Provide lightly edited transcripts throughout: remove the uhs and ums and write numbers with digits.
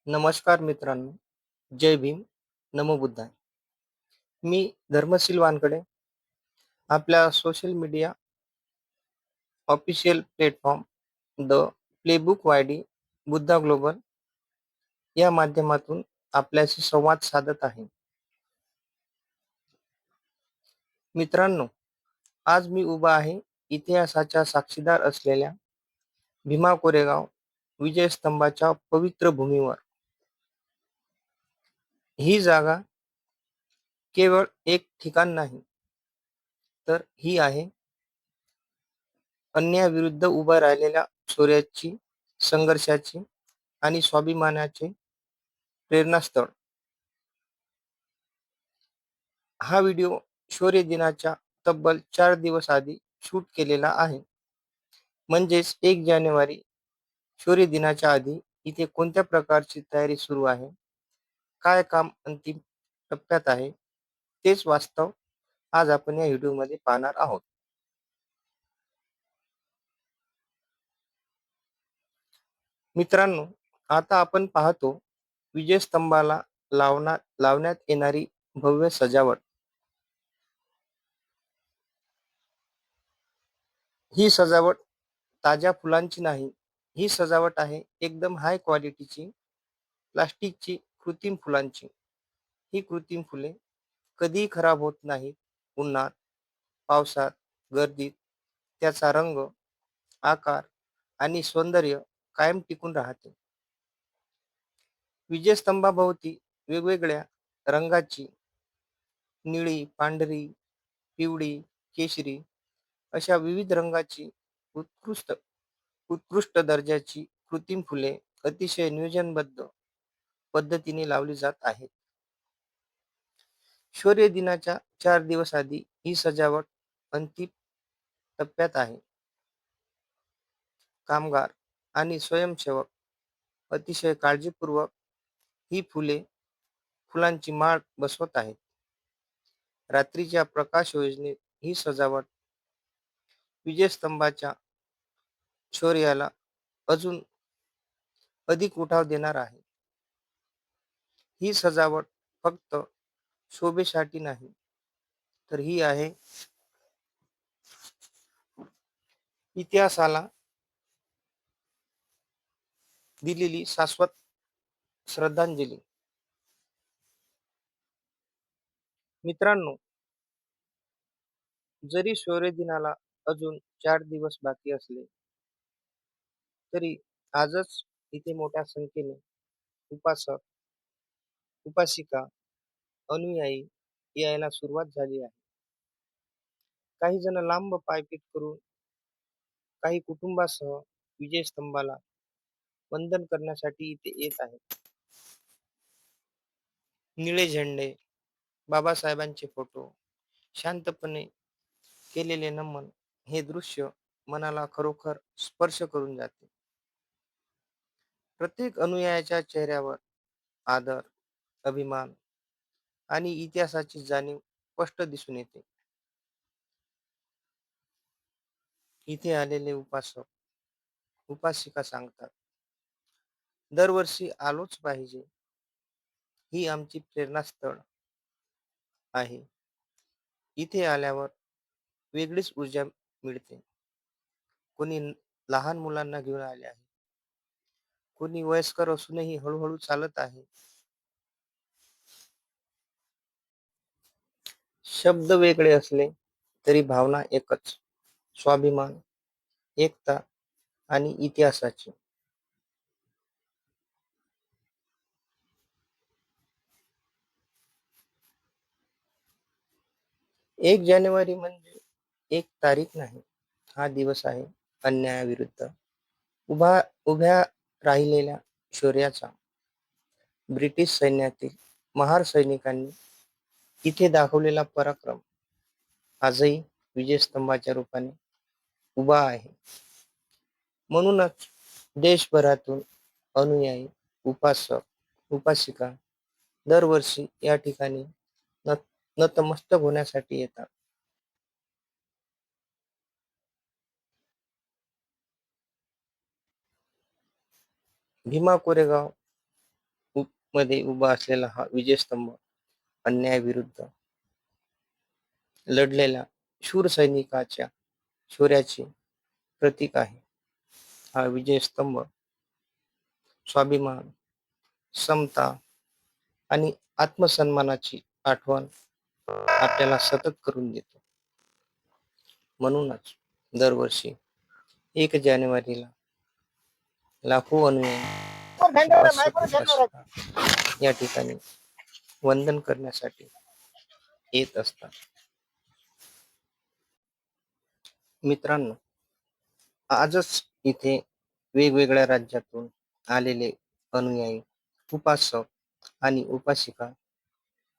नमस्कार मित्रांनो, जय भीम, नमो बुद्धाय. मी धर्मशील वानकडे आपल्या social media official platform the Playbook Y D Buddha Global या माध्यमातून आपल्याशी संवाद साधत आहे. मित्रांनो, आज मी उभा आहे इतिहासाच्या साक्षीदार असलेल्या भीमा कोरेगाव विजयस्तंभाच्या पवित्र भूमीवर. ही जागा केवळ एक ठिकाण नाही, तर ही आहे अन्यायाविरुद्ध उभं राहिलेल्या शौर्याची, संघर्षाची आणि स्वाभिमानाचे प्रेरणास्थळ. हा व्हिडिओ शौर्य दिनाच्या तब्बल 4 दिवस आधी शूट केलेला आहे. म्हणजेच 1 जानेवारी शौर्य दिनाच्या आधी इथे कोणत्या प्रकारची तयारी सुरू आहे, काय काम अंतिम टप्प्यात आहे, तेच वास्तव आज आपण या व्हिडिओमध्ये पाहणार आहोत. मित्रांनो, आता आपण पाहतो विजयस्तंभाला लावण्यात येणारी भव्य सजावट. ही सजावट ताज्या फुलांची नाही, ही सजावट आहे एकदम हाय क्वालिटीची प्लास्टिकची कृत्रिम फुलांची. ही कृत्रिम फुले कधीही खराब होत नाहीत. उन्हात, पावसात, गर्दीत त्याचा रंग, आकार आणि सौंदर्य कायम टिकून राहते. विजयस्तंभाभोवती वेगवेगळ्या रंगाची निळी, पांढरी, पिवळी, केशरी अशा विविध रंगाची उत्कृष्ट उत्कृष्ट दर्जाची कृत्रिम फुले अतिशय नियोजनबद्ध पद्धतीने लावली जात आहेत. शौर्य दिनाच्या 4 दिवस आधी ही सजावट अंतिम टप्प्यात आहे. कामगार आणि स्वयंसेवक अतिशय काळजीपूर्वक ही फुलांची माळ बसवत आहेत. रात्रीच्या प्रकाश योजनेत ही सजावट विजयस्तंभाच्या शौर्याला अजून अधिक उठाव देणार आहे. ही सजावट फक्त शोभेसाठी नाही, तर ही आहे इतिहासाला दिलेली शाश्वत श्रद्धांजली. मित्रांनो, जरी शौर्य दिनाला अजून 4 दिवस बाकी असले, तरी आजच इथे मोठ्या संख्येने उपासक, उपासिका, अनुयायी यायला सुरुवात झाली आहे. काही जण लांब पायपीट करून, काही कुटुंबासह विजयस्तंभाला वंदन करण्यासाठी इथे येत आहेत. निळे झेंडे, बाबासाहेबांचे फोटो, शांतपणे केलेले नमन हे दृश्य मनाला खरोखर स्पर्श करून जाते. प्रत्येक अनुयायाच्या चेहऱ्यावर आदर, अभिमान आणि इतिहासाची जाणीव स्पष्ट दिसून येते. इथे आलेले उपासक, उपासिका सांगतात, दरवर्षी आलोच पाहिजे. ही आमची प्रेरणास्थळ आहे. इथे आल्यावर वेगळीच ऊर्जा मिळते. कोणी लहान मुलांना घेऊन आले आहे. कोणी वयस्कर असूनही हळू चालत आहे. शब्द वेगळे असले तरी भावना एकच. स्वाभिमान, एकता आणि इतिहासाची. 1 जानेवारी म्हणजे एक तारीख नाही. हा दिवस आहे अन्यायाविरुद्ध उभ्या राहिलेल्या शौर्याचा. ब्रिटिश सैन्यातील महार सैनिकांनी इथे दाखवलेला पराक्रम आजही विजयस्तंभाच्या रूपाने उभा आहे. म्हणूनच देशभरातून अनुयायी, उपासक, उपासिका दरवर्षी या ठिकाणी नत नतमस्तक होण्यासाठी येतात. भीमा कोरेगाव मध्ये उभा असलेला हा विजयस्तंभ अन्यायाविरुद्ध लढलेल्या शूर सैनिकाच्या शौर्याचे प्रतीक आहे. हा विजयस्तंभ स्वाभिमान, समता आणि आत्मसन्मानाची आठवण आपल्याला सतत करून देतो. म्हणूनच दरवर्षी 1 जानेवारीला लाखो अनुयायी या ठिकाणी वंदन करण्यासाठी येत असतात. मित्रांनो, आजच इथे वेगवेगळ्या राज्यातून आलेले अनुयायी, उपासक आणि उपासिका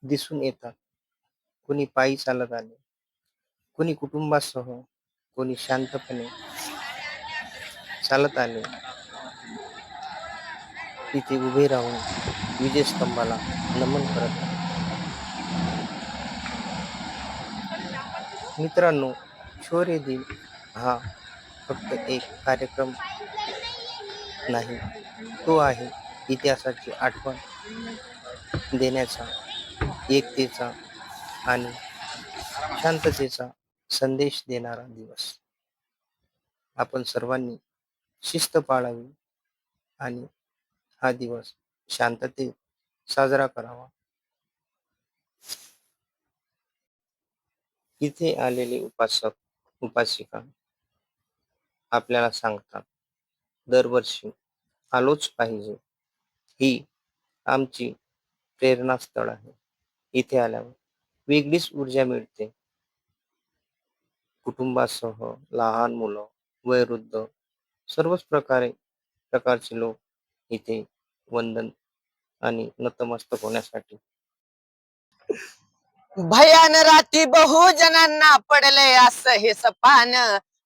दिसून येतात. कोणी पायी चालत आले, कोणी कुटुंबासह, कोणी शांतपणे चालत आले. तिथे उभे राहून विजयस्तंभाला नमन करत आहे. मित्रांनो, शौर्य दिन हा फक्त एक कार्यक्रम नाही, तो आहे इतिहासाची आठवण देण्याचा, एकतेचा आणि शांततेचा संदेश देणारा दिवस. आपण सर्वांनी शिस्त पाळावी आणि हा दिवस शांततेत साजरा करावा. इथे आलेले उपासक, उपासिका आपल्याला सांगतात, दरवर्षी आलोच पाहिजे. ही आमची प्रेरणास्थळ आहे. इथे आल्यावर वेगळीच ऊर्जा मिळते. कुटुंबासह लहान मुलं, वयोवृद्ध सर्वच प्रकारचे लोक इथे वंदन आणि नतमस्तक होण्यासाठी भयान राती बहुजनांना पडलंय असं हे सपान,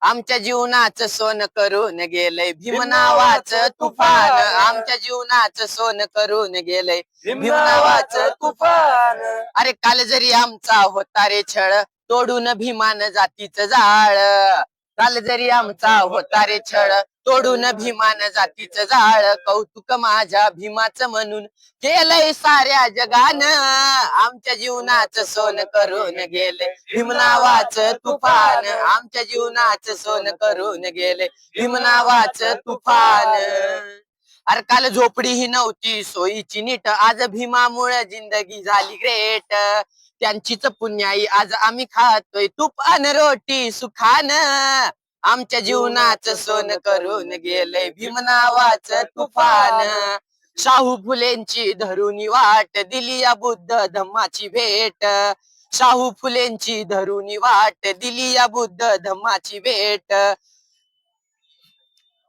आमच्या जीवनाचं सोन करून गेलंय भीम नावाचं तुफान, आमच्या जीवनाचं सोन करून गेलंय भीम नावाचं तुफान. अरे काल जरी आमचा होता रे छळ, तोडून भीमान जातीचं जाळ, काल जरी आमचा होता रे छळ, तोडून भीमान जातीचं जाळ, कौतुक माझ्या भीमाचं म्हणून केलंय साऱ्या जगानं, आमच्या जीवनाचं सोन करून गेले भीम नावाचं तुफान, आमच्या जीवनाचं सोन करून गेले भीम नावाचं तुफान. अरे काल झोपडी ही नव्हती सोयीची नीट, आज भीमामुळे जिंदगी झाली ग्रेट, त्यांचीच पुण्याई आज आम्ही खातोय तूप अन रोटी सुखान, आमच्या जीवनाचं सोन करून गेलंय भीम नावाचं तुफान. शाहू फुलेंची धरुणी वाट दिली या बुद्ध धम्माची भेट, शाहू फुलेंची धरुणी वाट दिली या बुद्ध धम्माची भेट,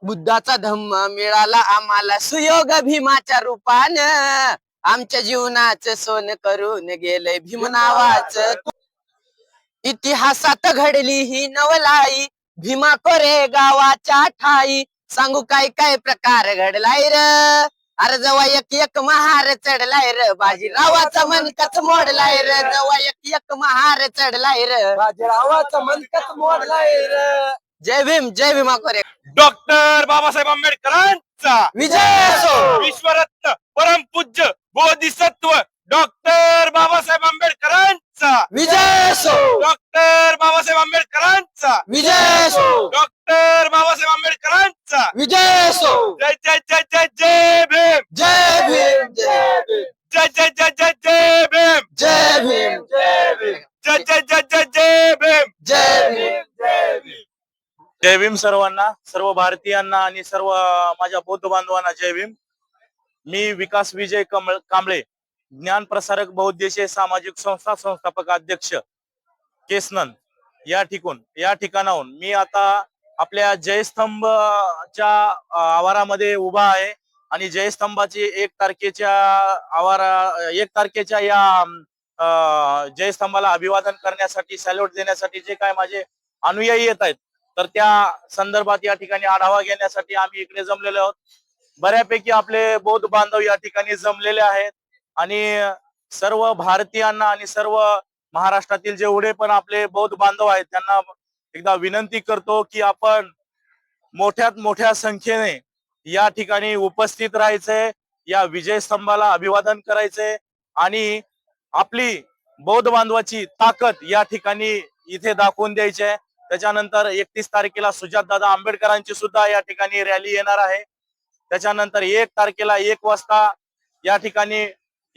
बुद्धाचा धम्म मिळाला आम्हाला सुयोग भीमाच्या रूपानं, आमच्या जीवनाचं सोन करून गेलंय भीम नावाचं. इतिहासात घडली ही नवलाई, भीमा कोरे गावाच्या ठाई, सांगू काय काय प्रकार घडलाय र, अरे जवा एक एक महार चढलाय र, बाजीरावाचा मनकच मोडलाय र, जवा एक एक महार चढलाय र, बाजीरावाचा मनकच मोडलाय र. जय भीम, जय भीमा कोरे. डॉक्टर बाबासाहेब आंबेडकरांचा विजय असो. विश्वरत्न परमपूज्य बोधिसत्व डॉक्टर बाबासाहेब आंबेडकरांचा विजय असो. डॉक्टर बाबासाहेब आंबेडकरांचा विजय असो. डॉक्टर बाबासाहेब आंबेडकरांचा विजय असो. जय जय जय जय जय भीम, जय भीम, जय भीम, जय जय जय जय जय भीम, जय भीम, जय भीम, जय जय जय जय जय भीम, जय भीम, जय भीम. जय भीम सर्वांना, सर्व भारतीयांना आणि सर्व माझ्या बौद्ध बांधवांना जय भीम. मी विकास विजय कांबळे, ज्ञान प्रसारक बहुउद्देशीय सामाजिक संस्था संस्थापक अध्यक्ष केसनंद या ठिकाणाहून मी आता आपल्या जयस्तंभच्या आवारामध्ये उभा आहे आणि जयस्तंभाची 1 तारखेच्या या जयस्तंभाला अभिवादन करण्यासाठी, सॅल्यूट देण्यासाठी जे काय माझे अनुयायी येत आहेत, तर त्या संदर्भात या ठिकाणी आढावा घेण्यासाठी आम्ही इकडे जमलेलो आहोत. बऱ्यापैकी आपले बौद्ध बांधव या ठिकाणी जमलेले आहेत आणि सर्व भारतीयांना आणि सर्व महाराष्ट्रातील जेवढे पण आपले बौद्ध बांधव आहेत त्यांना एकदा विनंती करतो की आपण मोठ्यात मोठ्या संख्येने या ठिकाणी उपस्थित राहायचंय. या विजय स्तंभाला अभिवादन करायचंय आणि आपली बौद्ध बांधवाची ताकद या ठिकाणी इथे दाखवून द्यायची आहे. त्याच्यानंतर 31 तारखेला सुजातदादा आंबेडकरांची सुद्धा या ठिकाणी रॅली येणार आहे. त्याच्यानंतर 1 तारखेला 1 वाजता या ठिकाणी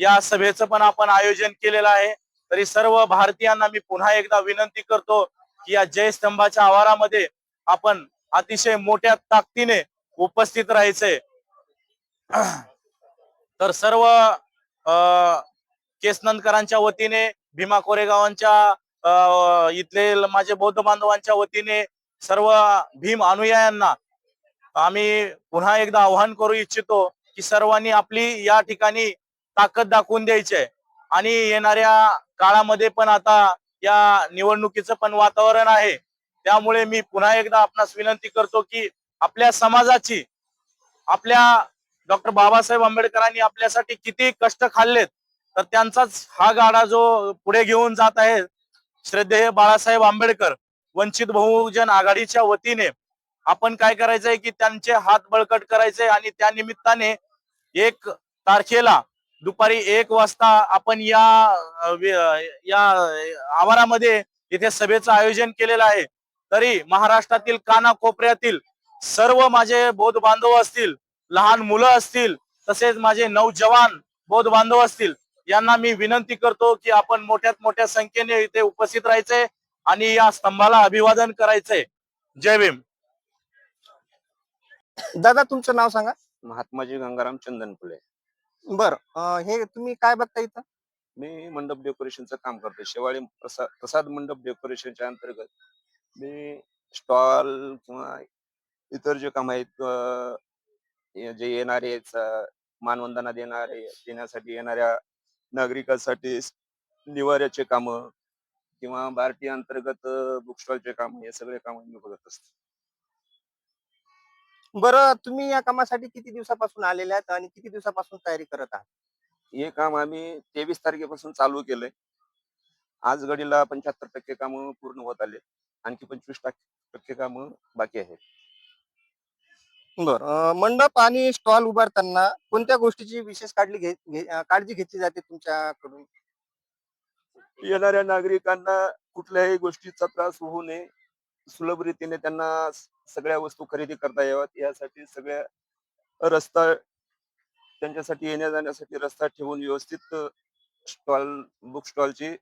या सभेचं पण आपण आयोजन केलेलं आहे. तरी सर्व भारतीयांना मी पुन्हा एकदा विनंती करतो की या जय स्तंभाच्या आवारामध्ये आपण अतिशय मोठ्या ताकदीने उपस्थित राहायचंय. तर सर्व केसनंदकरांच्या वतीने, भीमा कोरेगावांच्या इथले माझे बौद्ध बांधवांच्या वतीने सर्व भीम अनुयायांना आम्ही पुन्हा एकदा आवाहन करू इच्छितो की सर्वांनी आपली या ठिकाणी ताकद दाखवून द्यायची आहे. आणि येणाऱ्या काळामध्ये पण आता या निवडणुकीचं पण वातावरण आहे. त्यामुळे मी पुन्हा एकदा आपणास विनंती करतो की आपल्या समाजाची, आपल्या डॉक्टर बाबासाहेब आंबेडकरांनी आपल्यासाठी किती कष्ट खाल्लेत, तर त्यांचाच हा गाडा जो पुढे घेऊन जात आहे, श्रद्धेय बाळासाहेब आंबेडकर वंचित बहुजन आघाडीच्या वतीने आपण काय करायचंय की त्यांचे हात बळकट करायचे आणि त्या निमित्ताने 1 तारखेला दुपारी 1 वाजता आपण या आवारामध्ये इथे सभेचं आयोजन केलेलं आहे. तरी महाराष्ट्रातील कानाकोपऱ्यातील सर्व माझे बौद्ध बांधव असतील, लहान मुलं असतील, तसेच माझे नौजवान बौद्ध बांधव असतील, यांना मी विनंती करतो की आपण मोठ्यात मोठ्या संख्येने इथे उपस्थित राहायचे आणि या स्तंभाला अभिवादन करायचंय. जय भीम. दादा तुमचं नाव सांगा. महात्माजी गंगाराम चंदनफुले. बर, हे तुम्ही काय बघता इथं? मी मंडप डेकोरेशनचं काम करतो. शेवाळी प्रसाद मंडप डेकोरेशनच्या अंतर्गत मी स्टॉल किंवा इतर जे काम आहेत, जे येणारे मानवंदना देण्यासाठी येणाऱ्या नागरिकांसाठी निवाऱ्याचे काम किंवा बार्टी अंतर्गत बुक स्टॉलचे काम, हे सगळे काम मी बघत असतो. बरं, तुम्ही या कामासाठी किती दिवसापासून आलेले आहात आणि किती दिवसापासून तयारी करत आहात? हे काम आम्ही 23 तारखेपासून चालू केलंय. आज घडीला 75% कामं पूर्ण होत आले. आणखी 25% कामं बाकी आहेत. बरं, मंडप आणि स्टॉल उभारताना कोणत्या गोष्टीची विशेष काळजी घेतली जाते तुमच्याकडून? येणाऱ्या नागरिकांना कुठल्याही गोष्टीचा त्रास होऊ नये, सुलभ रीतीने त्यांना सगळ्या वस्तू खरेदी करता याव्यात, यासाठी सगळ्या रस्ता त्यांच्यासाठी येण्या-जाण्यासाठी रस्ता ठेवून व्यवस्थित बुक स्टॉलची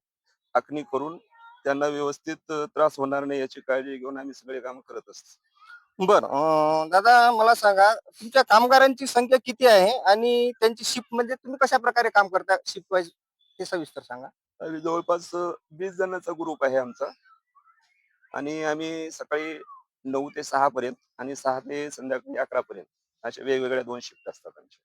आखणी करून त्यांना व्यवस्थित त्रास होणार नाही याची काळजी घेऊन आम्ही सगळे काम करत असतो. बरं, दादा मला सांगा, तुमच्या कामगारांची संख्या किती आहे आणि त्यांची शिफ्ट म्हणजे तुम्ही कशा प्रकारे काम करता शिफ्ट वाईज, ते सविस्तर सांगा. आणि जवळपास 20 जणांचा ग्रुप आहे आमचा आणि आम्ही सकाळी 9 ते 6 पर्यंत आणि 6 ते संध्याकाळी 11 पर्यंत अशा वेगवेगळ्या 2 शिफ्ट असतात आमच्या.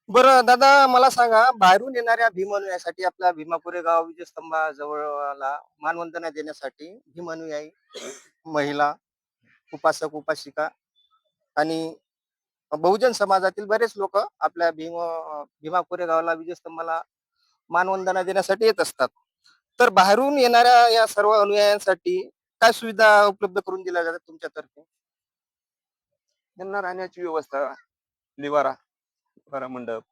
बरं दादा मला सांगा, बाहेरून येणाऱ्या भीम अनुयायासाठी आपल्या भीमा कोरेगाव विजयस्तंभाजवळला मानवंदना देण्यासाठी भीम अनुयायी, महिला, उपासक उपासिका आणि बहुजन समाजातील बरेच लोक आपल्या भीमा कोरेगावला विजयस्तंभाला मानवंदना देण्यासाठी येत असतात. तर बाहेरून येणाऱ्या या सर्व अनुयायांसाठी काय सुविधा उपलब्ध करून दिल्या जातात तुमच्यातर्फे? त्यांना राहण्याची व्यवस्था, निवारा निवारा मंडप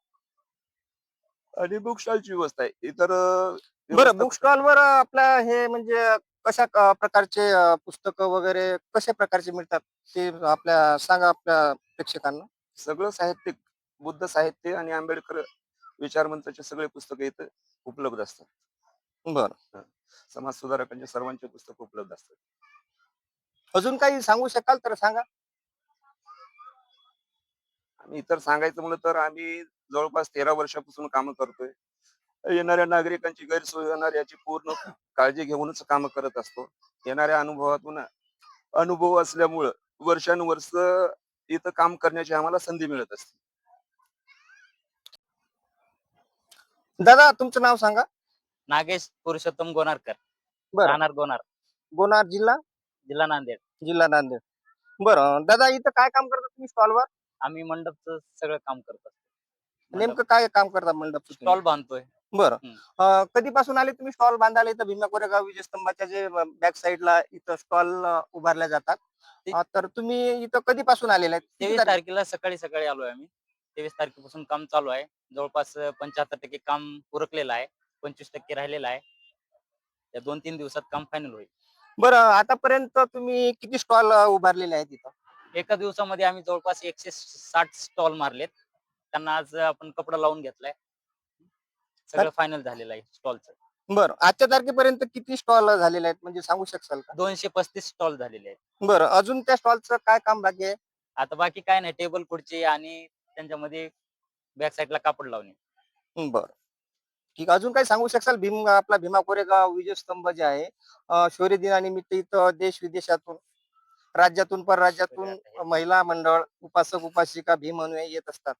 आणि बुक स्टॉलची व्यवस्था आहे. इतर बरं, व्यवस्था बुक स्टॉलवर आपल्या हे म्हणजे कशा प्रकारचे पुस्तकं वगैरे कशा प्रकारचे मिळतात ते आपल्या सांगा आपल्या प्रेक्षकांना. सगळं साहित्य, बुद्ध साहित्य आणि आंबेडकर विचारमंचाचे सगळे पुस्तकं इथं उपलब्ध असतात. बरं, हं. समाज सुधारकांचे सर्वांचे पुस्तक उपलब्ध असतात. अजून काही सांगू शकाल तर सांगा. आणि इतर सांगायचं म्हणलं तर आम्ही जवळपास 13 वर्षापासून कामं करतोय. येणाऱ्या नागरिकांची गैरसोय होणार याची पूर्ण काळजी घेऊनच कामं करत असतो. येणाऱ्या अनुभव असल्यामुळं वर्षानुवर्ष इथं काम करण्याची आम्हाला संधी मिळत असते. दादा तुमचं नाव सांगा. नागेश पुरुषोत्तम गोनारकर, बरं, राहणार गोनार, गोनार जिल्हा जिल्हा नांदेड. जिल्हा नांदेड. बरं दादा, इथं काय काम करता तुम्ही स्टॉलवर? आम्ही मंडपचं सगळं काम करतो. नेमकं काय काम करता मंडप? स्टॉल बांधतोय. बरं. हं. कधीपासून आले तुम्ही स्टॉल बांधायला इथं भीमा कोरेगाव विजयस्तंभाच्या जे बॅक साईडला इथं स्टॉल उभारल्या जातात. तर तुम्ही इथं कधीपासून आलेले आहेत? किती 23 तारीख? तारखेला सकाळी आलोय आम्ही. 23 तारखेपासून काम चालू आहे. जवळपास 75% काम उरकलेलं आहे. 25% राहिलेलं आहे. या 2-3 दिवसात काम फायनल होईल. बरं, आतापर्यंत तुम्ही किती स्टॉल उभारलेले आहेत इथं? एका दिवसामध्ये आम्ही जवळपास 160 स्टॉल मारलेत. त्यांना आज आपण कपडा लावून घेतलाय. सगळं फायनल झालेलं आहे स्टॉलचं. बरं, आजच्या तारखेपर्यंत किती स्टॉल झालेले आहेत म्हणजे सांगू शकाल का? 235 स्टॉल झालेले आहेत. बरं, अजून त्या स्टॉलचं काय काम बाकी आहे? आता बाकी काय नाही, टेबल खुर्ची आणि त्यांच्यामध्ये बॅक साईडला कापड लावणे. बरं. ठीक आहे. अजून काही सांगू शकाल आपला भीमा कोरेगाव विजयस्तंभ जे आहे शौर्य दिनानिमित्त इथं देश-विदेशातून, राज्यातून, परराज्यातून महिला मंडळ, उपासक, उपासिका, भीम अनुयायी येत असतात.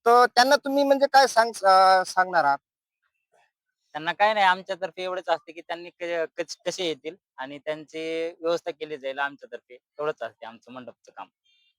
तर त्यांना तुम्ही म्हणजे काय सांगणार आहात? त्यांना काय नाही, आमच्यातर्फे एवढंच असते की त्यांनी कसे येतील आणि त्यांची व्यवस्था केली जाईल आमच्यातर्फे. एवढंच असते आमचं मंडपचं काम.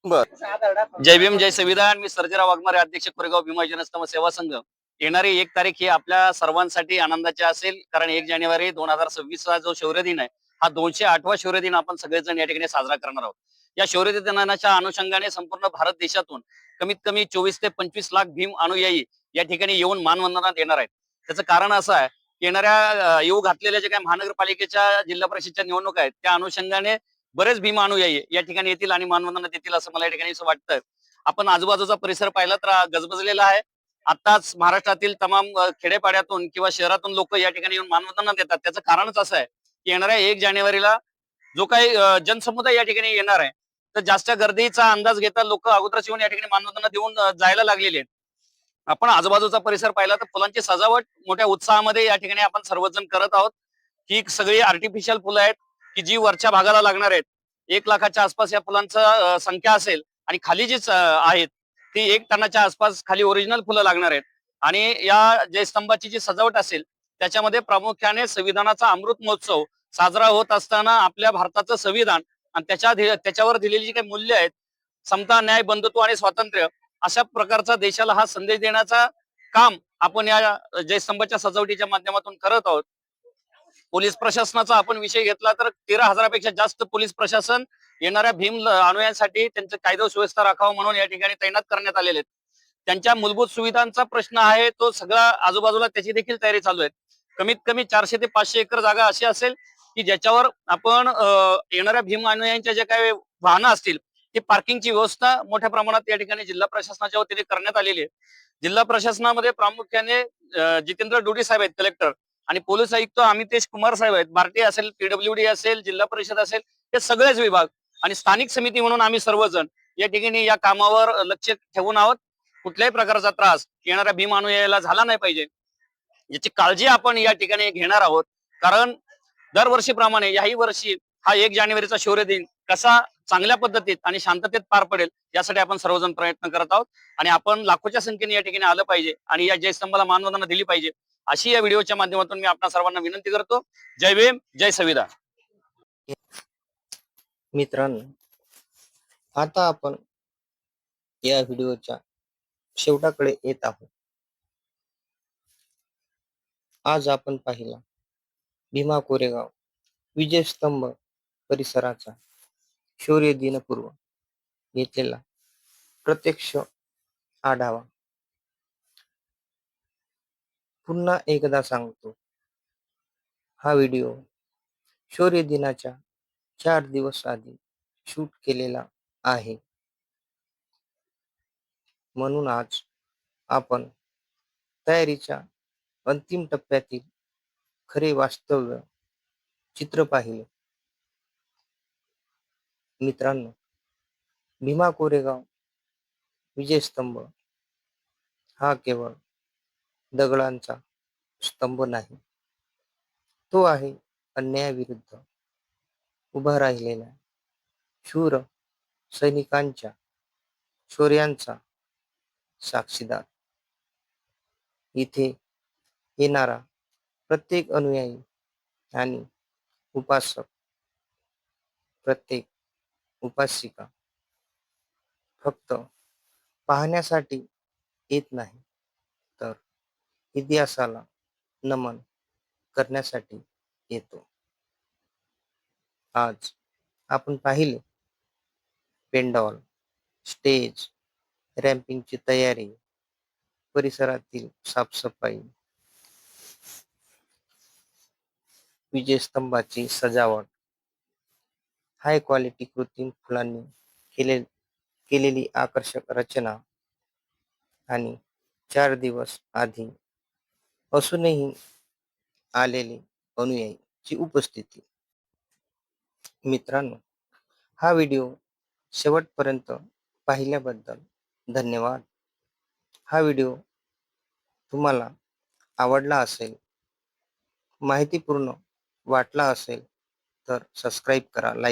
बरं. जय भीम जय संविधान. मी सर्जेराव वाघमारे, अध्यक्ष कोरेगाव भीमा जनस्तंभ सेवा संघ. येणारी 1 तारीख ही आपल्या सर्वांसाठी आनंदाची असेल, कारण 1 जानेवारी 2026 चा जो शौर्य दिन आहे, हा 208वा शौर्य दिन आपण सगळेजण या ठिकाणी साजरा करणार आहोत. या शौर्य दिनाच्या अनुषंगाने संपूर्ण भारत देशातून कमीत कमी 24 ते 25 लाख भीम अनुयायी या ठिकाणी येऊन मानवंदना देणार आहेत. त्याचं कारण असं आहे, येणाऱ्या येऊ घातलेल्या जे काही महानगरपालिकेच्या, जिल्हा परिषदच्या निवडणुका आहेत, त्या अनुषंगाने बरेच भीम अनुयायी या ठिकाणी येतील आणि मानवंदना देतील असं मला या ठिकाणी असं वाटतं. आपण आजूबाजूचा परिसर पाहिला तर गजबजलेला आहे. आताच महाराष्ट्रातील तमाम खेडेपाड्यातून किंवा शहरातून लोक या ठिकाणी येऊन मानवंदना देतात. त्याचं कारणच असं आहे की येणाऱ्या 1 जानेवारीला जो काही जनसमुदाय या ठिकाणी येणार आहे, तर जास्त गर्दीचा अंदाज घेता लोक अगोदरच येऊन या ठिकाणी मानवंदना देऊन जायला लागलेले आहेत. आपण आजूबाजूचा परिसर पाहिला तर फुलांची सजावट मोठ्या उत्साहामध्ये या ठिकाणी आपण सर्वजण करत आहोत. ही सगळी आर्टिफिशियल फुलं आहेत की जी वरच्या भागाला लागणार आहेत. 1 लाखाच्या आसपास या फुलांचं संख्या असेल आणि खाली जी आहेत ती 1 टनाच्या आसपास खाली ओरिजिनल फुलं लागणार आहेत. आणि या जयस्तंभाची जी सजावट असेल त्याच्यामध्ये प्रामुख्याने संविधानाचा अमृत महोत्सव साजरा होत असताना आपल्या भारताचं संविधान आणि त्याच्यावर दिलेली जी काही मूल्य आहेत, समता, न्याय, बंधुत्व आणि स्वातंत्र्य, अशा प्रकारचा देशाला हा संदेश देण्याचा काम आपण या जयस्तंभाच्या सजावटीच्या माध्यमातून करत आहोत. पोलीस प्रशासनाचा आपण विषय घेतला तर 13,000पेक्षा जास्त पोलीस प्रशासन येणाऱ्या भीम अनुयायांसाठी त्यांचं कायदा सुव्यवस्था राखावं म्हणून या ठिकाणी तैनात करण्यात आलेले आहेत. त्यांच्या मूलभूत सुविधांचा प्रश्न आहे तो सगळा आजूबाजूला त्याची देखील तयारी चालू आहे. कमीत कमी 400 ते 500 एकर जागा अशी असेल की ज्याच्यावर आपण येणाऱ्या भीम अनुयायांच्या ज्या काही वाहनं असतील ती पार्किंगची व्यवस्था मोठ्या प्रमाणात या ठिकाणी जिल्हा प्रशासनाच्या वतीने करण्यात आलेली आहे. जिल्हा प्रशासनामध्ये प्रामुख्याने जितेंद्र डोडी साहेब आहेत कलेक्टर, आणि पोलीस आयुक्त अमितेश कुमार साहेब आहेत. बार्टी असेल, पीडब्ल्यूडी असेल, जिल्हा परिषद असेल, हे सगळेच विभाग आणि स्थानिक समिती म्हणून आम्ही सर्वजण या ठिकाणी या कामावर लक्ष ठेवून आहोत. कुठल्याही प्रकारचा त्रास येणाऱ्या भीम अनुयायाला झाला नाही पाहिजे याची काळजी आपण या ठिकाणी घेणार आहोत. कारण दरवर्षीप्रमाणे याही वर्षी हा 1 जानेवारीचा शौर्य दिन कसा चांगल्या पद्धतीत आणि शांततेत पार पडेल यासाठी आपण सर्वजण प्रयत्न करत आहोत. आणि आपण लाखोच्या संख्येने या ठिकाणी आलं पाहिजे आणि या जयस्तंभाला मानवंदना दिली पाहिजे अशी या व्हिडिओच्या माध्यमातून मी आपल्या सर्वांना विनंती करतो. जय भीम, जय संविधान. मित्रांनो, आता आपण या व्हिडिओच्या शेवटाकडे येत आहोत. आज आपण पाहिला भीमा कोरेगाव विजयस्तंभ परिसराचा शौर्य दिनपूर्व घेतलेला प्रत्यक्ष आढावा. पुन्हा एकदा सांगतो, हा व्हिडिओ शौर्य दिनाच्या 4 दिवस आधी शूट केलेला आहे. म्हणून आज आपण तयारीच्या अंतिम टप्प्यातील खरे वास्तव चित्र पाहिले. मित्रांनो, भीमा कोरेगाव विजयस्तंभ हा केवळ दगडांचा स्तंभ नाही, तो आहे अन्यायाविरुद्ध उभा राहिलेल्या शूर सैनिकांच्या शौर्यांचा साक्षीदार. इथे येणारा प्रत्येक अनुयायी आणि उपासक, प्रत्येक उपासिका फक्त पाहण्यासाठी येत नाही, तर इतिहासाला नमन करण्यासाठी येतो. आज आपण पाहिले पेंडॉल, स्टेज, रॅम्पिंगची तयारी, परिसरातील साफसफाई, विजयस्तंभाची सजावट, हाय क्वालिटी कृत्रिम फुलांनी केलेली आकर्षक रचना आणि 4 दिवस आधी असूनही आलेले अनुयायीची उपस्थिती. मित्रांनो, हा व्हिडिओ शेवटपर्यंत पाहिल्याबद्दल धन्यवाद. हा व्हिडिओ तुम्हाला आवडला असेल, माहितीपूर्ण वाटला असेल तर सबस्क्राईब करा, लाईक